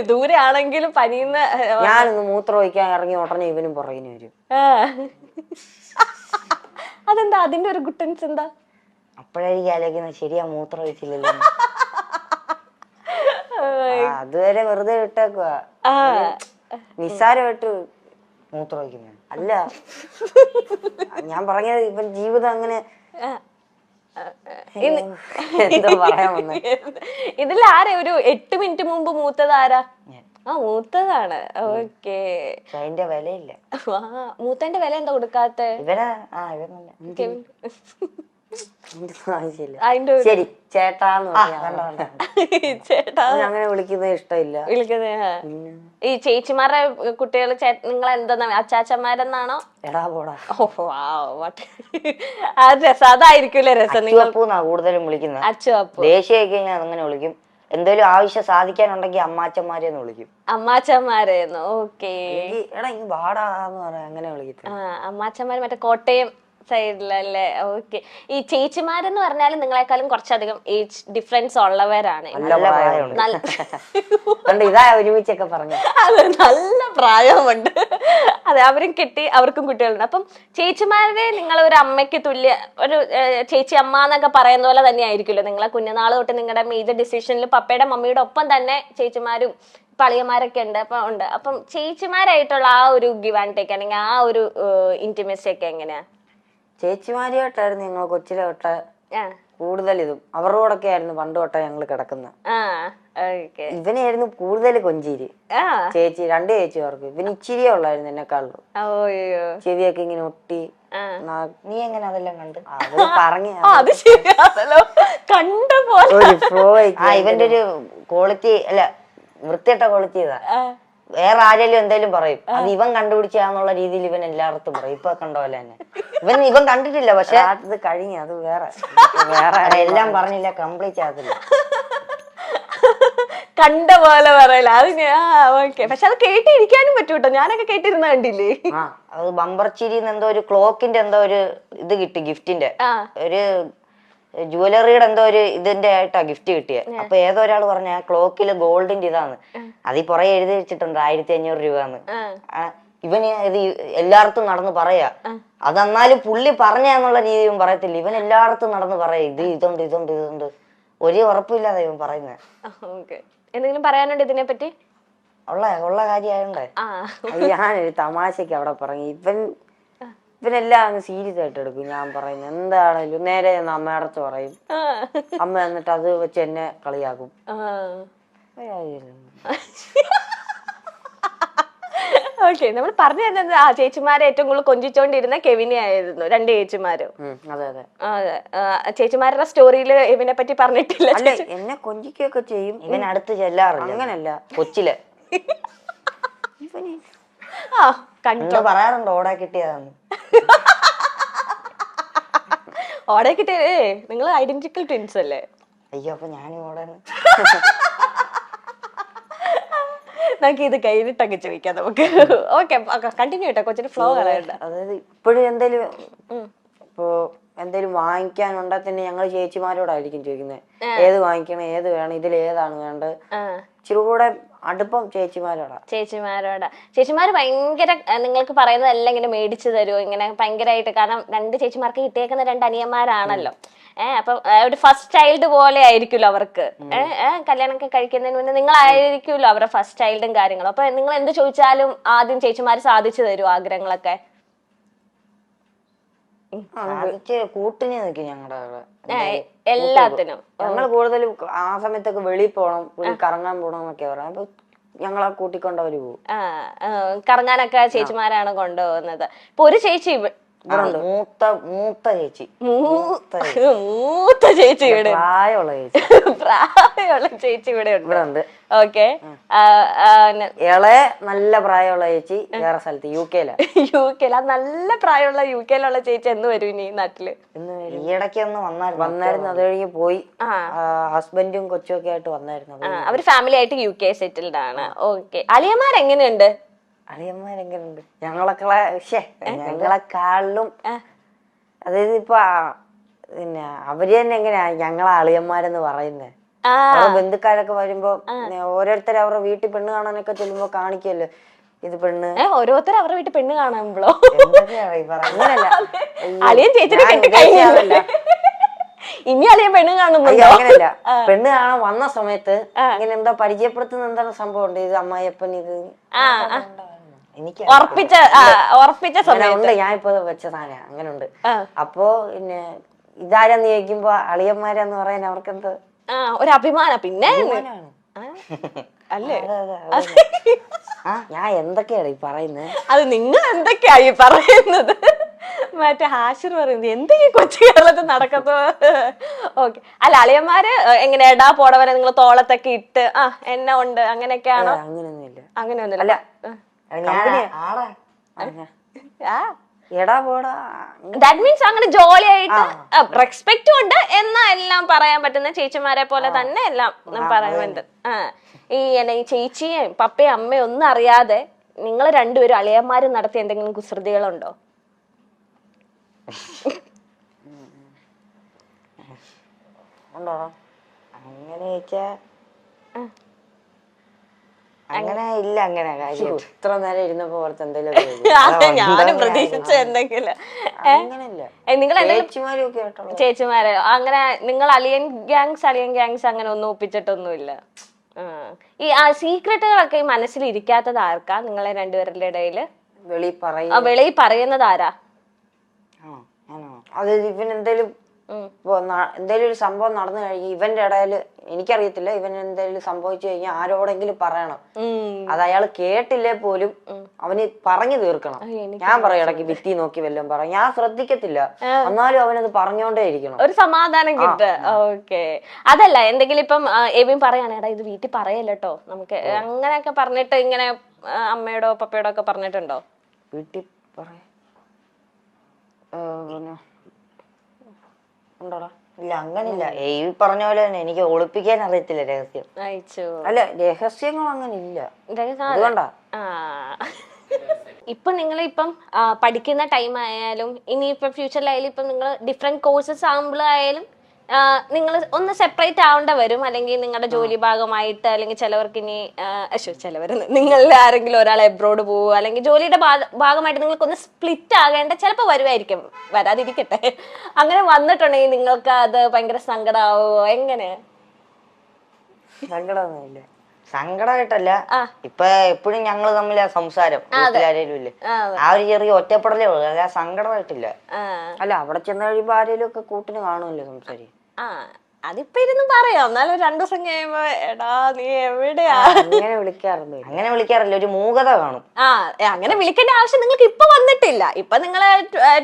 ദൂരെ ആണെങ്കിലും പനിയുന്ന. ഞാനൊന്ന് മൂത്രം ഒഴിക്കാൻ ഇറങ്ങി ഉടനെ ഇവനും പുറകിന് വരും. അതെന്താ അതിന്റെ ഒരു ഗുട്ടൻസ് എന്താ? അപ്പോഴായിരിക്കും ആലോചിക്കുന്നത് ശരിയാ മൂത്രം ഒഴിച്ചില്ലല്ലോ. അതുവരെ വെറുതെ വിട്ടേക്കുക. നിസ്സാരമായിട്ട് മൂത്രം ഒഴിക്കുന്നു. അല്ല ഞാൻ പറഞ്ഞത് ഇവൻ ജീവിതം അങ്ങനെ എന്തോ പറയാൻ വന്ന. ഇതിൽ ആരാ ഒരു 8 മിനിറ്റ് മുമ്പ് മൂത്തത് ആരാ? മൂത്തതാണ്. ഓക്കെ. അതിന്റെ വിലയില്ല. മൂത്തന്റെ വില എന്താ കൊടുക്കാത്ത? ഇവരാ ശരി ചേട്ടാന്ന് ചേട്ടാ അങ്ങനെ വിളിക്കുന്നത് ഇഷ്ടമില്ല. ഈ ചേച്ചിമാരുടെ കുട്ടികൾ നിങ്ങൾ എന്താ അച്ചാച്ചന്മാരെന്നാണോ? എടാ പോടാ. രസം അതായിരിക്കൂലേ രസം. നിങ്ങൾ കൂടുതലും വിളിക്കുന്നത്. അച്ചുവപ്പു. ദേശീയൊക്കെ ഞാൻ അങ്ങനെ വിളിക്കും. എന്തെങ്കിലും ആവശ്യം സാധിക്കാനുണ്ടെങ്കിൽ അമ്മാച്ചന്മാരെന്ന് വിളിക്കും. അമ്മാച്ചന്മാരെന്ന്. ഓക്കെ. എടാ ഈ വാടാന്ന് പറയാ അങ്ങനെ വിളിക്കും. അമ്മാച്ചന്മാര് മറ്റേ കോട്ടയം സൈഡിലല്ലേ? ഓക്കെ. ഈ ചേച്ചിമാരെന്ന് പറഞ്ഞാലും നിങ്ങളെക്കാളും കുറച്ചധികം ഏജ് ഡിഫറൻസ് ഉള്ളവരാണ്. ഇതാ ഒരുമിച്ചൊക്കെ പറഞ്ഞു. അതെ, നല്ല പ്രായമുണ്ട്. അതെ, അവരും കെട്ടി അവർക്കും കുട്ടികളുണ്ട്. അപ്പം ചേച്ചിമാരെ നിങ്ങൾ ഒരു അമ്മയ്ക്ക് തുല്യ ഒരു ചേച്ചി അമ്മ എന്നൊക്കെ പറയുന്ന പോലെ തന്നെ ആയിരിക്കുമല്ലോ നിങ്ങളെ കുഞ്ഞുനാൾ തൊട്ട് നിങ്ങളുടെ മേജർ ഡിസിഷനിൽ പപ്പയുടെ മമ്മിയുടെ ഒപ്പം തന്നെ ചേച്ചിമാരും പളിയന്മാരൊക്കെ ഉണ്ട്. അപ്പം ചേച്ചിമാരായിട്ടുള്ള ആ ഒരു ഗിവ് ആൻഡ് ടേക്ക് അല്ലെങ്കിൽ ആ ഒരു ഇന്റിമസി ഒക്കെ എങ്ങനെയാ? ചേച്ചിമാരിയായിട്ടായിരുന്നു ഞങ്ങൾ കൊച്ചിലെ തൊട്ട് കൂടുതൽ ഇതും അവരുടെ കൂടെ ആയിരുന്നു പണ്ട് തൊട്ടേ ഞങ്ങള് കിടക്കുന്നത്. ഇവനായിരുന്നു കൂടുതൽ കൊഞ്ചീര്. രണ്ട് ചേച്ചിമാർക്ക് ഇവന് ഇച്ചിരിയേ ഉള്ളായിരുന്നു എന്നെക്കാളും. ചെവിയൊക്കെ ഇങ്ങനെ ഒട്ടി. നീ എങ്ങനെ അതെല്ലാം കണ്ട് പറഞ്ഞു ഇവന്റെ ഒരു ക്വാളിറ്റി അല്ല വൃത്തിയിട്ട ക്വാളിറ്റി ഇതാ. വേറെ ആരെങ്കിലും എന്തായാലും പറയും അത് ഇവൻ കണ്ടുപിടിച്ചാന്നുള്ള രീതിയിൽ ഇവൻ എല്ലായിടത്തും പറയും. ഇപ്പൊ കണ്ട പോലെ തന്നെ ഇവൻ കണ്ടിട്ടില്ല. പക്ഷെ അത് കഴിഞ്ഞ അത് വേറെ എല്ലാം പറഞ്ഞില്ല, കംപ്ലീറ്റ് ആകത്തില്ല. കണ്ട പോലെ പറയല അത്. പക്ഷെ അത് കേട്ടിരിക്കാനും പറ്റൂട്ടോ. ഞാനൊക്കെ കേട്ടിരുന്ന കണ്ടില്ലേ? അത് ബമ്പർ ചിരിന്ന് എന്തോ ഒരു ക്ലോക്കിന്റെ എന്തോ ഒരു ഇത് കിട്ടി, ഗിഫ്റ്റിന്റെ ഒരു ജുവലറിയുടെ എന്തോ ഒരു ഇതിന്റെ ആയിട്ടാ ഗിഫ്റ്റ് കിട്ടിയത്. അപ്പൊ ഏതോ ഒരാൾ പറഞ്ഞ ക്ലോക്കില് ഗോൾഡിന്റെ ഇതാണ്, അത് ഈ പുറകെ എഴുതി വെച്ചിട്ടുണ്ട് 1500 രൂപന്ന്. ഇവന് ഇത് എല്ലായിടത്തും നടന്ന് പറയാ. അതെന്നാലും പുള്ളി പറഞ്ഞെന്നുള്ള രീതിയും പറയത്തില്ല. ഇവൻ എല്ലായിടത്തും നടന്ന് പറയാ ഇതുണ്ട്. ഒരു ഉറപ്പില്ലാതെ ഇവൻ പറയുന്നത്. എന്തെങ്കിലും പറയാനുണ്ട് ഇതിനെ പറ്റി? ഉള്ള കാര്യായോണ്ടേ ഞാനൊരു തമാശക്ക് അവിടെ പറഞ്ഞു. ഇവനെല്ലാം അങ്ങ് സീരിയസ് ആയിട്ട് എടുക്കും. ഞാൻ പറയുന്നത് എന്താണേലും നേരെ അമ്മയുടെ അടുത്ത് പറയും. അമ്മ എന്നിട്ട് അത് വെച്ച് എന്നെ കളിയാക്കും. ഓക്കെ. നമ്മൾ പറഞ്ഞു തരുന്നത് ചേച്ചിമാരെ ഏറ്റവും കൂടുതൽ കൊഞ്ചിച്ചോണ്ടിരുന്ന കെവിനെ ആയിരുന്നു. 2 ചേച്ചിമാരും. അതെ. ചേച്ചിമാരുടെ സ്റ്റോറിയില് ഇവനെ പറ്റി പറഞ്ഞിട്ടില്ല. എന്നെ കൊഞ്ചിക്കൊക്കെ ചെയ്യും. ഇവൻ അടുത്ത് ചെല്ലാറില്ല. അങ്ങനല്ല കൊച്ചില് പറയാറുണ്ട് ഓടാ കിട്ടിയതാണ്. ഓടെ കിട്ടിയേ നിങ്ങൾ ഐഡന്റിക്കൽ ട്വിൻസ് അല്ലേ? അയ്യോ അപ്പൊ ഞാനും ഓടാണ്. നമുക്ക് ഇത് കഴിഞ്ഞിട്ടൊക്കെ ചോദിക്കാം നമുക്ക്. ഓക്കെ, കണ്ടിന്യൂ ചെയ്യട്ടെ. കൊച്ചിന് ഫ്ലോ കളയണ്ട. അതായത് ഇപ്പോഴും എന്തേലും വാങ്ങിക്കാനുണ്ടെ തന്നെ ഞങ്ങൾ ചേച്ചിമാരോടായിരിക്കും ചോദിക്കുന്നത് ഏത് വാങ്ങിക്കണം, ഏത് വേണം, ഇതിൽ ഏതാണ് വേണ്ടത്. ഇച്ചിരി കൂടെ അടുപ്പം ചേച്ചിമാരോടാ. ചേച്ചിമാര് ഭയങ്കര നിങ്ങൾക്ക് പറയുന്നതെല്ലാം ഇങ്ങനെ മേടിച്ചു തരുമോ ഇങ്ങനെ ഭയങ്കരമായിട്ട്? കാരണം 2 ചേച്ചിമാർക്ക് കിട്ടിയേക്കുന്ന 2 അനിയന്മാരാണല്ലോ. അപ്പൊ ഒരു ഫസ്റ്റ് ചൈൽഡ് പോലെ ആയിരിക്കുമല്ലോ അവർക്ക്. കല്യാണമൊക്കെ കഴിക്കുന്നതിന് മുന്നേ നിങ്ങളായിരിക്കുമല്ലോ അവരുടെ ഫസ്റ്റ് ചൈൽഡും കാര്യങ്ങളും. അപ്പൊ നിങ്ങൾ എന്ത് ചോദിച്ചാലും ആദ്യം ചേച്ചിമാര് സാധിച്ചു തരുമോ ആഗ്രഹങ്ങളൊക്കെ? കൂട്ടിന് നിൽക്കും ഞങ്ങളുടെ എല്ലാത്തിനും. ഞങ്ങൾ കൂടുതലും ആ സമയത്തൊക്കെ വെളിയിൽ പോണം, കറങ്ങാൻ പോണം എന്നൊക്കെ പറയാം. അപ്പൊ ഞങ്ങളെ കൂട്ടിക്കൊണ്ടവര് പോകും. കറങ്ങാനൊക്കെ ചേച്ചിമാരാണ് കൊണ്ടുപോകുന്നത്. ഇപ്പൊ ഒരു ചേച്ചി മൂത്ത ചേച്ചി ഇവിടെ പ്രായമുള്ള ചേച്ചി ഇവിടെ ഉണ്ട്. ഓക്കെ. ഇളയ നല്ല പ്രായമുള്ള ചേച്ചി വേറെ സ്ഥലത്ത് യുകെയില. നല്ല പ്രായമുള്ള യുകെയിലുള്ള ചേച്ചി എന്ന് വരും ഇനി നാട്ടില്? ഈയിടയ്ക്ക് ഒന്ന് വന്നായിരുന്നു. അത് കഴിഞ്ഞ് പോയി. ഹസ്ബൻഡും കൊച്ചും ഒക്കെ ആയിട്ട് വന്നായിരുന്നു. അവര് ഫാമിലി ആയിട്ട് UK സെറ്റിൽഡ് ആണ്. ഓക്കെ. അളിയന്മാരെങ്ങനെയുണ്ട്? അളിയന്മാരെങ്ങനെയുണ്ട്? ഞങ്ങളെക്കാളിലും അതായത് ഇപ്പൊ പിന്നെ അവര് തന്നെ എങ്ങനെയാ ഞങ്ങളെ അളിയന്മാരെന്ന് പറയുന്നത്? അവരുടെ ബന്ധുക്കാരൊക്കെ വരുമ്പോ ഓരോരുത്തർ അവരുടെ വീട്ടിൽ പെണ്ണ് കാണാനൊക്കെ ചെല്ലുമ്പോ കാണിക്കല്ലോ ഇത് പെണ്ണ്. ഓരോരുത്തർ അവരുടെ വീട്ടിൽ പെണ്ണ് കാണുമ്പോ എന്തൊക്കെയാണ് ഈ പറയുന്നത്? അങ്ങനല്ല, അളിയൻ ചേച്ചിനെ കെട്ടി കഴിഞ്ഞല്ല, ഇനി അളിയൻ പെണ്ണ് കാണുന്നുണ്ടോ? അങ്ങനല്ല, പെണ്ണ് കാണാൻ വന്ന സമയത്ത് ഇങ്ങനെ എന്താ പരിചയപ്പെടുത്തുന്ന എന്താണ് സംഭവം ഉണ്ട്, ഇത് അമ്മായിയപ്പൻ ഇത് എനിക്ക് ഉറപ്പിച്ച സമയത്ത് ഞാൻ ഇപ്പൊ വെച്ച സാധനം അങ്ങനെ ഉണ്ട്. അപ്പോ പിന്നെ ഇതാരെന്ന് ചോദിക്കുമ്പോ അളിയന്മാരാന്ന് പറയാൻ അവർക്ക് എന്തോ ഒരു അഭിമാനം. പിന്നെ അല്ലേ ഞാൻ എന്തൊക്കെയാണ് ഈ പറയുന്നത്? അത് നിങ്ങൾ എന്തൊക്കെയായി പറയുന്നത്? മറ്റേ ഹാഷിർ പറയുന്നത് എന്തെങ്കിലും കൊച്ചു കേരളത്തിൽ നടക്കത്തോ? ഓക്കെ. അല്ല, അളിയന്മാര് എങ്ങനെ എടാ പോടവരെ നിങ്ങൾ തോളത്തൊക്കെ ഇട്ട് എന്നെ ഉണ്ട് അങ്ങനെയൊക്കെയാണോ? അങ്ങനെയൊന്നുമില്ല. അങ്ങനെയൊന്നുമില്ല. എടാ പോടാ, ദാറ്റ് മീൻസ് അങ്ങനെ ജോളിയായിട്ട് റെസ്പെക്റ്റും ഉണ്ട് എന്നാ എല്ലാം പറയാൻ പറ്റുന്ന ചേച്ചിമാരെ പോലെ തന്നെ എല്ലാം പറയാൻ പറ്റും. ഈ ചേച്ചിയും പപ്പയും അമ്മയും ഒന്നും അറിയാതെ നിങ്ങൾ രണ്ടുപേരും അളിയന്മാരും നടത്തിയ എന്തെങ്കിലും കുസൃതികളുണ്ടോ? ഉണ്ടോ? അങ്ങനെ ചോദിച്ചാ അങ്ങനെ ഇല്ല. അങ്ങനെ കാര്യം ഇത്ര നേരം ഇരുന്നപ്പോ ഓർത്ത് എന്തെങ്കിലും ഞാനും പ്രതീക്ഷിച്ച എന്തെങ്കിലും. നിങ്ങൾ ചേച്ചിമാരെ അങ്ങനെ നിങ്ങൾ അളിയൻ ഗ്യാങ്സ് അങ്ങനെ ഒന്നും ഒപ്പിച്ചിട്ടൊന്നുമില്ല. ഈ സീക്രട്ടുകളൊക്കെ ഈ മനസ്സിൽ ഇരിക്കാത്തത് ആർക്കാ നിങ്ങളെ രണ്ടുപേരുടെ ഇടയില്? വെളിയിൽ പറയുന്നത് ആരാ? അത് ഇവൻ എന്തേലും ഒരു സംഭവം നടന്നു കഴിഞ്ഞ് ഇവന്റെ ഇടയില് എനിക്കറിയത്തില്ല, ഇവൻ എന്തെങ്കിലും സംഭവിച്ചു കഴിഞ്ഞാൽ ആരോടെങ്കിലും പറയണം. അത് അയാൾ കേട്ടില്ലേ പോലും അവന് പറഞ്ഞു തീർക്കണം. ഞാൻ പറയും ഇടയ്ക്ക് ഭിത്തി നോക്കി വല്ലതും പറയാം, ഞാൻ ശ്രദ്ധിക്കത്തില്ല, എന്നാലും അവനത് പറഞ്ഞോണ്ടേ ഇരിക്കണം, ഒരു സമാധാനം കിട്ടുക. ഓക്കെ. അതല്ല, എന്തെങ്കിലും ഇപ്പം എവിൻ പറയാനേടാ ഇത് വീട്ടിൽ പറയല്ലോ നമുക്ക് അങ്ങനെയൊക്കെ പറഞ്ഞിട്ട് ഇങ്ങനെ അമ്മയോടോ പപ്പയോടോ ഒക്കെ പറഞ്ഞിട്ടുണ്ടോ? വീട്ടിൽ പറയാ ഉണ്ടോടാ? ഇല്ല, അങ്ങനില്ല. ഈ പറഞ്ഞ പോലെ തന്നെ എനിക്ക് ഒളിപ്പിക്കാൻ അറിയത്തില്ല രഹസ്യം. അല്ല, രഹസ്യങ്ങൾ അങ്ങനെ ഇല്ല. അതുകൊണ്ടാ ഇപ്പൊ നിങ്ങളിപ്പം പഠിക്കുന്ന ടൈം ആയാലും ഇനിയിപ്പം ഫ്യൂച്ചറിലായാലും ഇപ്പം നിങ്ങൾ ഡിഫറെന്റ് കോഴ്സസ് ആകുമ്പോഴായാലും നിങ്ങൾ ഒന്ന് സെപ്പറേറ്റ് ആവേണ്ട വരും. അല്ലെങ്കിൽ നിങ്ങളുടെ ജോലി ഭാഗമായിട്ട്, അല്ലെങ്കിൽ ചിലവർക്ക് ഇനി നിങ്ങളിൽ ആരെങ്കിലും ഒരാൾ എബ്രോഡ് പോവുക, അല്ലെങ്കിൽ ജോലിയുടെ ഭാഗമായിട്ട് നിങ്ങൾക്കൊന്ന് സ്പ്ലിറ്റ് ആകേണ്ട ചിലപ്പോൾ വരുമായിരിക്കും, വരാതിരിക്കട്ടെ. അങ്ങനെ വന്നിട്ടുണ്ടെങ്കിൽ നിങ്ങൾക്ക് അത് ഭയങ്കര സങ്കടമാവോ? എങ്ങനെ? സങ്കടമൊന്നുമില്ല. സങ്കടമായിട്ടല്ല, ഇപ്പൊ എപ്പോഴും ഞങ്ങള് തമ്മിലാ സംസാരം, വീട്ടിലാരേലും ഇല്ലേ, ആ ഒരു ചെറിയ ഒറ്റപ്പെടലേ ഉള്ളു, അല്ല സങ്കടമായിട്ടില്ല. അല്ല, അവിടെ ചെന്ന് കഴിയുമ്പോ ആരേലും ഒക്കെ കൂട്ടിന് കാണുമല്ലോ സംസാരിക്കും. അതിപ്പോ ഇരുന്ന് പറയാം, എന്നാലും 2 ദിവസം കഴിയുമ്പോ എടാ നീ എവിടെയാ അങ്ങനെ വിളിക്കാറുണ്ട്. അങ്ങനെ വിളിക്കാറില്ല, ഒരു മൂകത കാണും. അങ്ങനെ വിളിക്കേണ്ട ആവശ്യം നിങ്ങൾക്ക് ഇപ്പൊ വന്നിട്ടില്ല. ഇപ്പൊ നിങ്ങള്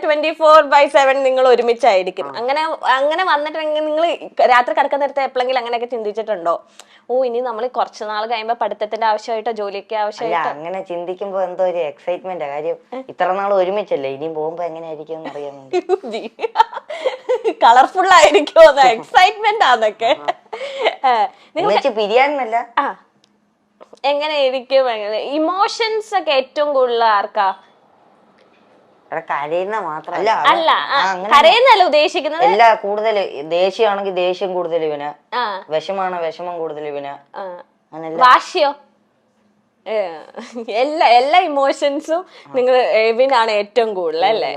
24/7 നിങ്ങൾ ഒരുമിച്ചായിരിക്കും. അങ്ങനെ വന്നിട്ടുണ്ടെങ്കിൽ നിങ്ങൾ രാത്രി കിടക്കുന്ന നേരത്തെ എപ്പോഴെങ്കിലും അങ്ങനെയൊക്കെ ചിന്തിച്ചിട്ടുണ്ടോ? ഇനി നമ്മൾ കുറച്ചു നാൾ കഴിയുമ്പോ പഠിത്തത്തിന്റെ ആവശ്യമായിട്ടോ ജോലിയൊക്കെ ആവശ്യമായിട്ടോ? അങ്ങനെ ചിന്തിക്കുമ്പോ എന്തോ ഒരു എക്സൈറ്റ്മെന്റ് കാര്യം, ഇത്ര നാൾ ഒരുമിച്ചല്ലേ, ഇനിയും പോകുമ്പോ എങ്ങനെയായിരിക്കും അറിയാൻ. കളർഫുൾ ആയിരിക്കോ? എക്സൈറ്റ്മെന്റ് ആന്നൊക്കെ പിരിയാനല്ല, എങ്ങനെ ഇരിക്കും? ഇമോഷൻസ് ഒക്കെ ഏറ്റവും കൂടുതൽ ആർക്കാ? കരയുന്ന മാത്രല്ല, കരയുന്നല്ല ഉദ്ദേശിക്കുന്നത്. എല്ലാ കൂടുതല് ദേഷ്യമാണെങ്കിൽ ദേഷ്യം കൂടുതൽ ഇവന്, വിഷമാണ് വിഷമം കൂടുതൽ ഇവന്, വാശിയോ? എല്ലാ ഇമോഷൻസും നിങ്ങൾ എവിനാണ് ഏറ്റവും കൂടുതൽ അല്ലേ?